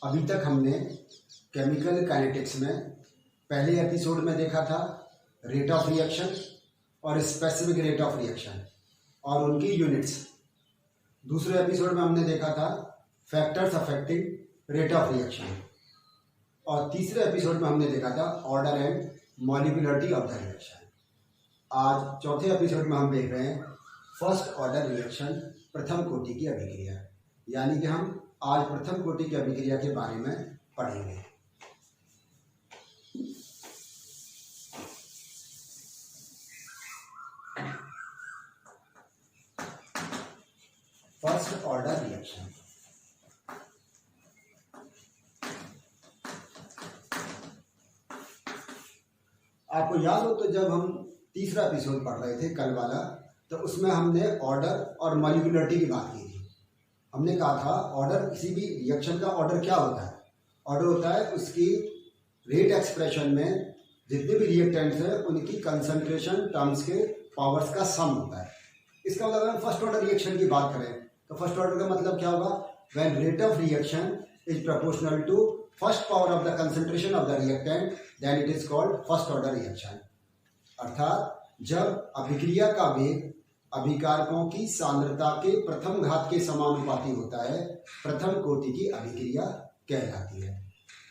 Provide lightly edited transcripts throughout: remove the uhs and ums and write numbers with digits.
अभी तक हमने केमिकल काइनेटिक्स में पहले एपिसोड में देखा था रेट ऑफ रिएक्शन और स्पेसिफिक रेट ऑफ रिएक्शन और उनकी यूनिट्स। दूसरे एपिसोड में हमने देखा था factors affecting rate of reaction और तीसरे एपिसोड में हमने देखा था order and molecularity of the reaction. आज चौथे एपिसोड में हम देख रहे हैं फर्स्ट ऑर्डर रिएक्शन, प्रथम कोटि की अभिक्रिया। यानी कि हम आज प्रथम कोटि की अभिक्रिया के बारे में पढ़ेंगे। First order reaction. आपको याद हो तो जब हम तीसरा एपिसोड पढ़ रहे थे कल वाला, तो उसमें हमने ऑर्डर और मॉलिक्यूलरिटी की बात की थी। हमने कहा था ऑर्डर, किसी भी रिएक्शन का ऑर्डर क्या होता है? ऑर्डर होता है उसकी रेट एक्सप्रेशन में जितने भी रिएक्टेंट्स हैं उनकी कंसंट्रेशन टर्म्स के पावर्स का सम होता है। इसका मतलब अगर हम फर्स्ट ऑर्डर रिएक्शन की बात करें तो फर्स्ट ऑर्डर का मतलब क्या होगा? When rate of reaction is proportional to first power of the concentration of the reactant, then it is called first order reaction. अर्थात जब अभिक्रिया का वेग अभिकारकों की सांद्रता के प्रथम घात के समानुपाती होता है, प्रथम कोटि की अभिक्रिया कहलाती है।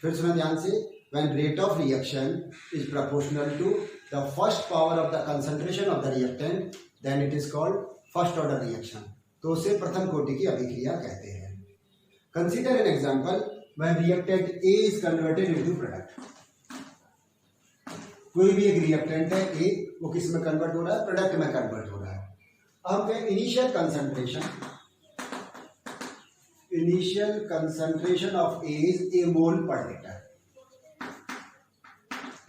फिर सुना ध्यान से, when rate of reaction is proportional to the first power of the concentration of the reactant, then it is called first order reaction. तो उसे प्रथम कोटि की अभिक्रिया कहते हैं। Consider an example when reactant A is converted into product. कोई भी एक रिएक्टेंट है ए, वो किस में कन्वर्ट हो रहा है? प्रोडक्ट में कन्वर्ट हो रहा है। अब initial concentration of A is A mole per litre.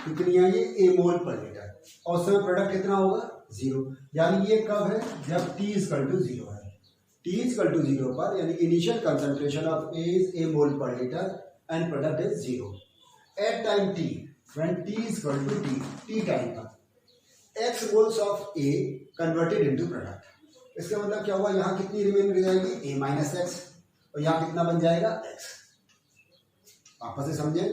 कितनी है ये? ए मोल पर लीटर। और उसमें प्रोडक्ट कितना होगा? 0। यानी ये कब है? जब t इक्वल टू 0 है। t इक्वल टू 0 पर यानी initial concentration of A is A mole per litre and product is 0 at time t, when t is equal to t time पर x moles of a converted into product. इसका मतलब क्या हुआ? यहाँ कितनी remain रह जाएगी? a माइनस एक्स, और यहाँ कितना बन जाएगा? x। आपस से समझे,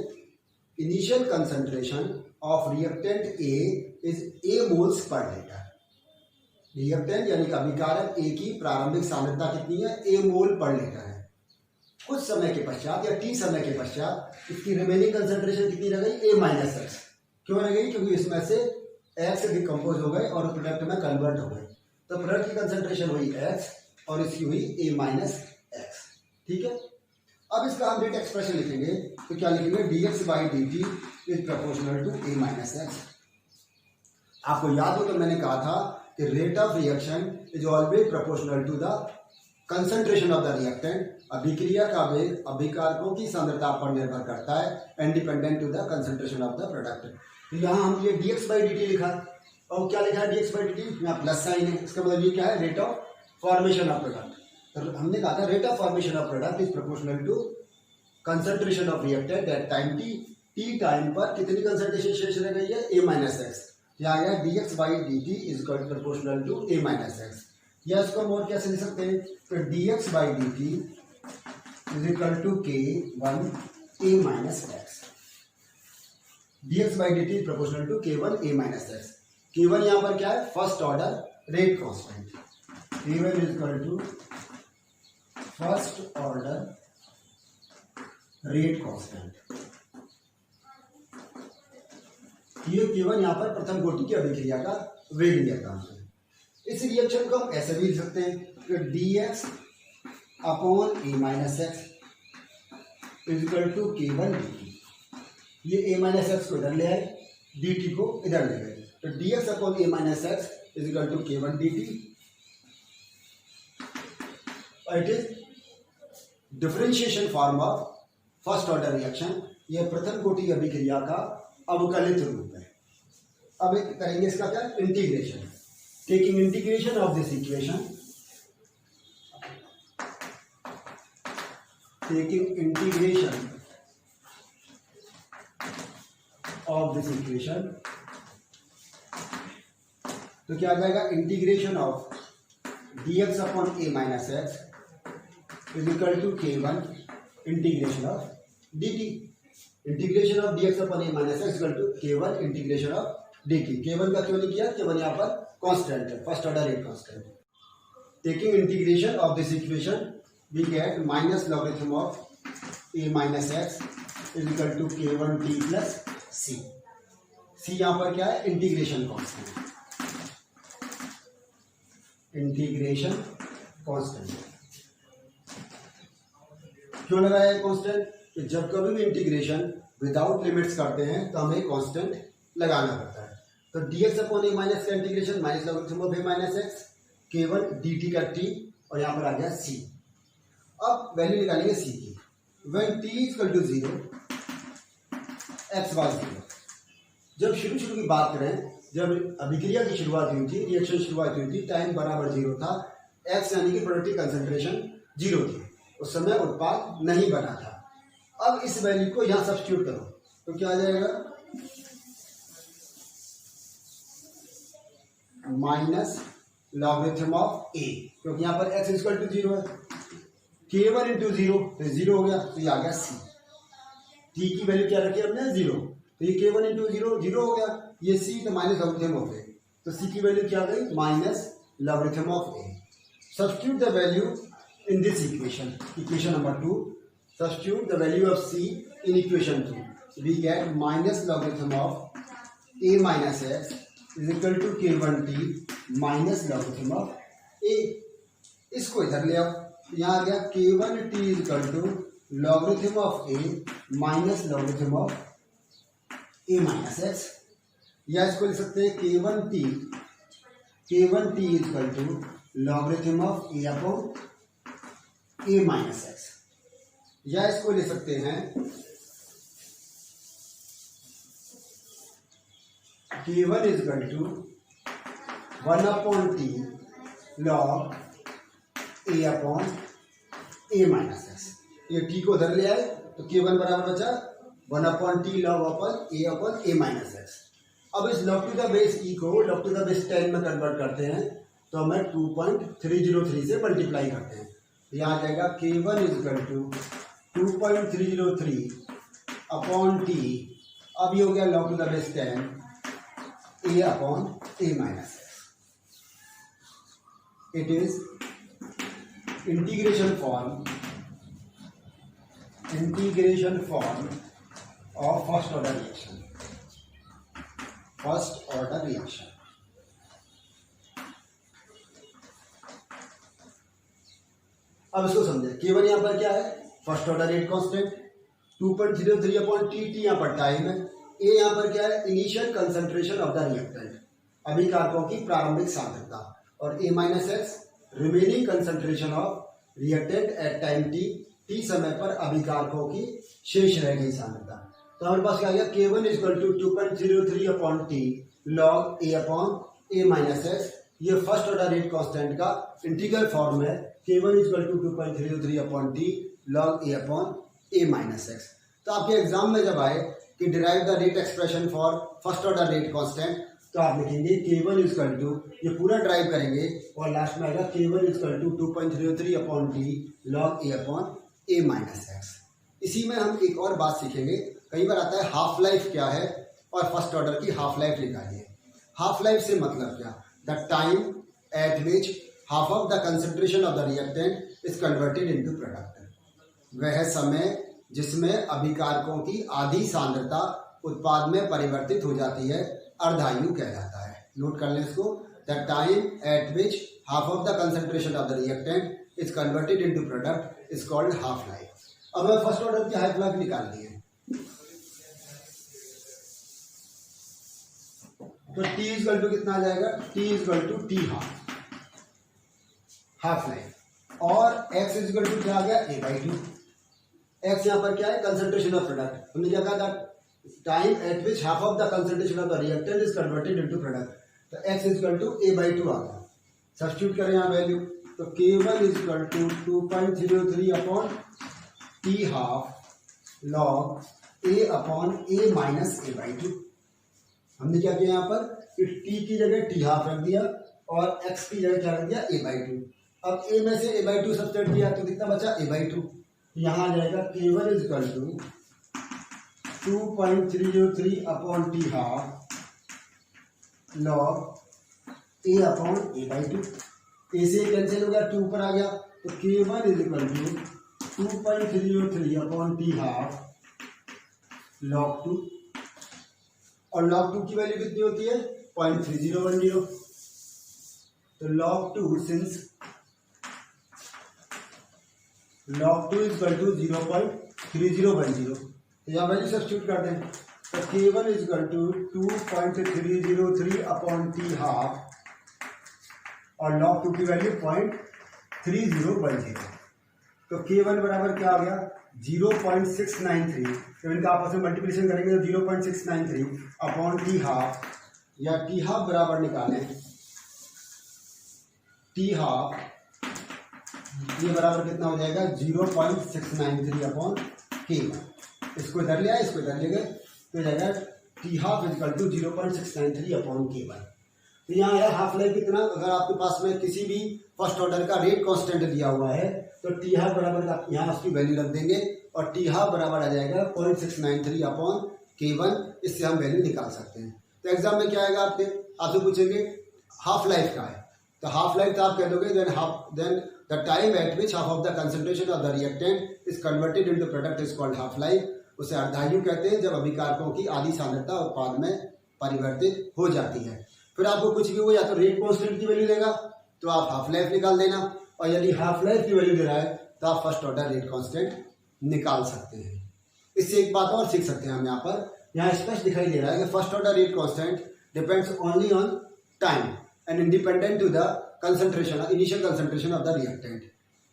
initial concentration of reactant a is a moles per litre. Reactant यानी कि अभिकारक a की प्रारंभिक सांद्रता कितनी है? a मोल पर लीटर है। कुछ समय के पश्चात या t समय के पश्चात इसकी रिमेनिंग कंसंट्रेशन कितनी रह गई? a minus x. क्यों रह गई? क्योंकि इसमें से x डिकम्पोज हो गए और प्रोडक्ट में कन्वर्ट हो गए। तो प्रोडक्ट की कंसंट्रेशन हुई x और इसकी हुई a माइनस एक्स। ठीक है। अब इसका हम रेट एक्सप्रेशन लिखेंगे तो क्या लिखेंगे? dx by dt is proportional to a minus x. आपको याद हो तो मैंने कहा था कि rate of reaction is always proportional to the concentration of the reactant. अभिक्रिया का वेग अभिकारकों की सांद्रता पर निर्भर करता है, independent to the concentration of the product. तो यहाँ हम ये dx बाई dt लिखा, और क्या लिखा है? dx बाई dt, यहाँ प्लस साइन है। इसका मतलब ये क्या है? Rate of formation of product. तो हमने कहा था rate of formation of product is proportional to concentration of reactant at time t time पर कितनी कंसंट्रेशन शेष रह गई है? a minus x. यहाँ आया dx by dt is proportional to a minus x. या इसको हम और कैसे लिख सकते हैं? तो dx by dt is equal to k1 a minus x. dx by dt is proportional to k1 a minus x. k1 यहाँ पर क्या है? First order rate constant. k1 is equal to first order rate constant. ये k1 यहाँ पर प्रथम कोटि की अभिक्रिया का वेग नियतांक है। इस रिएक्शन को हम ऐसे भी लिख सकते हैं कि dx upon a minus x is equal to k1 dt। ये a माइनस एक्स को इधर ले आए, dt को इधर ले गए, तो dx upon a minus x is equal to k1 dt। It is differentiation form of first order reaction. यह प्रथम कोटि अभिक्रिया का अवकलित रूप है। अब एक करेंगे इसका क्या? Integration. Taking integration of this equation, taking integration of this equation, तो क्या आ जाएगा? Integration of dx upon a minus x is equal to k1 integration of dt। Integration of dx upon a minus x equal to k1 integration of dt। k1 का क्यों नहीं किया, k1 यहाँ पर कांस्टेंट है, first order rate constant. Taking integration of this equation we get minus logarithm of a minus x is equal to k1t plus c। c यहाँ पर क्या है, इंटीग्रेशन कांस्टेंट, इंटीग्रेशन कांस्टेंट। क्यों लगाया है कांस्टेंट, कि जब कभी भी इंटीग्रेशन विदाउट लिमिट्स करते हैं तो हमें कांस्टेंट लगाना पड़ता है। तो dx अपॉन a माइनस का integration minus logarithm of a minus x, k1 dt का t, और यहाँ पर आ गया c। अब वैल्यू निकालेंगे c की। when t equal to 0 x was 0। जब शुरू की बात करें, जब अभिक्रिया की शुरुआत हुई थी, रिएक्शन शुरुआत हुई थी, टाइम बराबर 0 था, x यानी कि प्रोडक्टिव कंसंट्रेशन 0 थी, उस समय उत्पाद नहीं बना था। अब इस वैल्यू को यहां सब्स्टिट्यूट करो तो क्या आ जाएगा, माइनस लॉगरिथम ऑफ a, क्योंकि यहां पर x इक्वल टू 0 है, k1 इंटू 0 तो 0 हो गया, तो ये आ गया c। t की वैल्यू क्या रखी हमने, 0, तो ये k1 इंटू 0 0 हो गया, ये c तो माइनस लॉगरिथम ऑफ a, तो c की वैल्यू क्या आ गई, minus logarithm of a। Substitute the value in this equation, equation number 2, substitute the value of c in equation 2, we get minus logarithm of a minus x is equal to k1t minus logarithm of a। इसको इधर ले आओ, यहाँ आ गया k1t is equal to logarithm of a minus logarithm of a minus x, या इसको लिख सकते हैं k1t is equal to logarithm of a upon a minus x, या इसको ले सकते हैं k1 is equal to 1 upon t log a upon a minus x. ये t को उधर ले आए तो k1 बराबर बचा 1 upon t log upon a minus x. अब इस log to the base e को लॉग टू द बेस 10 में कन्वर्ट करते हैं तो हमें 2.303 से मल्टीप्लाई करते हैं, यहाँ आ जाएगा k1 is equal to 2.303 upon t, अब ये हो गया log to the base 10 a upon a minus x. It is integration form of first order reaction. अब इसको समझे, केवल यहाँ पर क्या है, first order rate constant, 2.03 upon t, यहाँ पर टाइम है, ए यहाँ पर क्या है, initial concentration of the reactant, अभिकारकों की प्रारंभिक सांद्रता, और a minus x remaining concentration of reactant at time T समय पर अभिकारकों की शेष रह गई सांद्रता। तो हमारे पास क्या आ गया, k1 equal to 2.03 upon t log a upon a minus x. ये फर्स्ट ऑर्डर रेट कांस्टेंट का इंटीग्रल फॉर्म है, k1 equal to 2.303 upon t log a upon a minus x. तो आपके एग्जाम में जब आए कि derive the rate expression for first order rate constant, तो आप लिखेंगे k1 इक्वल टू, ये पूरा ड्राइव करेंगे और लास्ट में आएगा k1 equal to 2.303 upon t log a upon a minus x. इसी में हम एक और बात सीखेंगे, कई बार आता है हाफ लाइफ क्या है और फर्स्ट ऑर्डर की हाफ लाइफ निकालिए। हाफ लाइफ से मतलब क्या, the time at which half of the concentration of the reactant is converted into product. वह समय जिसमें अभिकारकों की आधी सांद्रता उत्पाद में परिवर्तित हो जाती है अर्धायु कहलाता है। नोट कर लें इसको, the time at which half of the concentration of the reactant is converted into product is called half life. अब हमें फर्स्ट ऑर्डर की हाफ लाइफ निकालनी है, तो t इक्वल टू कितना आ जाएगा, t equal to t half life, और x इक्वल टू क्या आ गया, a/2। x यहाँ पर क्या है, कंसंट्रेशन ऑफ प्रोडक्ट, हमने क्या कहा था, time at which half of the concentration of the reactant is converted into product, तो x इक्वल टू a/2 आ गया। सब्स्टिट्यूट करें यहाँ वैल्यू, तो k1 equal to 2.03 upon t half log a upon a minus a/2। हमने क्या किया यहाँ पर, कि t की जगह टी हाफ रख दिया और x की जगह क्या रख दिया, a/2। अब a में से a/2 सब्सट्रैक्ट किया तो कितना बचा, a/2। यहाँ आ जाएगा k1 equal to 2.303 upon t half log a upon a by two. A से कैंसिल हो गया, 2 ऊपर आ गया, तो K1 is equal to 2.303 upon t half log 2, और लॉग 2 की वैल्यू कितनी होती है 0.3010। तो log 2 since log 2 is equal to 0.3010, तो यहाँ वैल्यू सब्स्टिट्यूट कर दें, तो K1 is equal to 2.303 upon t half और log 2 की वैल्यू 0.3010, तो K1 बराबर क्या आ गया 0.693। तो इनका आपस में मल्टीप्लिकेशन करेंगे तो 0.693 अपॉन टी हाफ, या टी हाफ बराबर निकालें टी हाफ, ये बराबर कितना हो जाएगा 0.693 अपॉन K1। इसको इधर ले आए, इसको इधर ले गए, तो जाएगा t half equal to 0.693 upon K1। तो यहाँ है हाफ लाइफ कितना, अगर आपके पास में किसी भी फर्स्ट ऑर्डर का रेट कांस्टेंट दिया हुआ है तो टी हाफ बराबर का यहाँ उसकी वैल्यू रख देंगे और टी हाफ बराबर आ जाएगा 0.693 अपॉन K1। इससे हम वैल्यू निकाल सकते हैं। तो एग्जाम में क्या आएगा, आपसे पूछेंगे हाफ लाइफ का है, तो हाफ लाइफ तो आप कह दोगे then the time at which half of the concentration of the reactant is converted into product is called half life. उसे अर्धायु कहते हैं जब अभिकारकों की आधी सांद्रता उत्पाद में परिवर्तित हो जाती है। फिर आपको कुछ भी हो, या तो रेट कांस्टेंट की वैल्यू देगा तो आप हाफ लाइफ निकाल देना, और यदि हाफ लाइफ की वैल्यू दे रहा है तो आप फर्स्ट ऑर्डर रेट कांस्टेंट निकाल सकते हैं। इससे एक बात और सीख सकते हैं हम यहाँ स्पष्ट दिखाई दे रहा है कि first order rate constant depends only on time and independent to the concentration initial concentration of the reactant,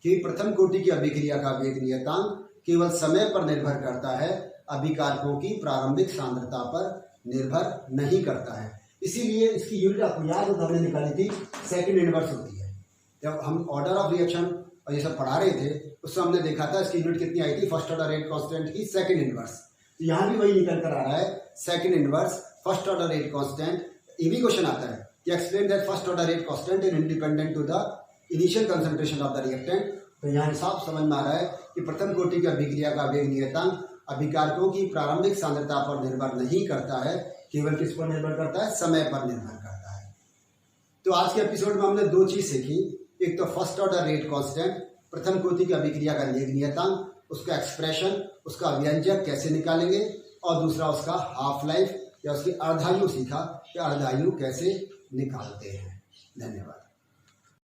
कि प्रथम कोटि की अभिक्रिया का वेग नियतांक केवल समय पर निर्भर करता है, अभिकारकों की प्रारंभिक सांद्रता पर निर्भर नहीं करता है। इसीलिए इसकी यूनिट आपको याद हो, हमने निकाली थी सेकंड इनवर्स होती है। जब हम ऑर्डर ऑफ रिएक्शन और ये सब पढ़ा रहे थे उस समय हमने देखा था इसकी यूनिट कितनी आई थी, फर्स्ट ऑर्डर रेट कांस्टेंट की सेकंड इनवर्स। तो यहाँ भी वही निकल कर आ रहा है, second inverse first order rate constant. ये भी क्वेश्चन आता है कि explain that first order rate constant is independent to the initial concentration of the reactant. तो यहाँ साफ समझ में आ रहा है कि प्रथम कोटि की अभिक्रिया का वेग नियतांक अभिकारकों की प्रारंभिक सांद्रता पर निर्भर नहीं करता है, केवल किस पर निर्भर करता है, समय पर निर्भर करता है। तो आज के एपिसोड में हमने दो चीज सीखी, एक तो फर्स्ट ऑर्डर रेट कांस्टेंट प्रथम कोटि की अभिक्रिया का वेग नियतांक, उसका एक्सप्रेशन, उसका व्यंजक कैसे निकालेंगे, और दूसरा उसका हाफ लाइफ या उसकी अर्धायु सीखा कि अर्धायु कैसे निकालते हैं। धन्यवाद।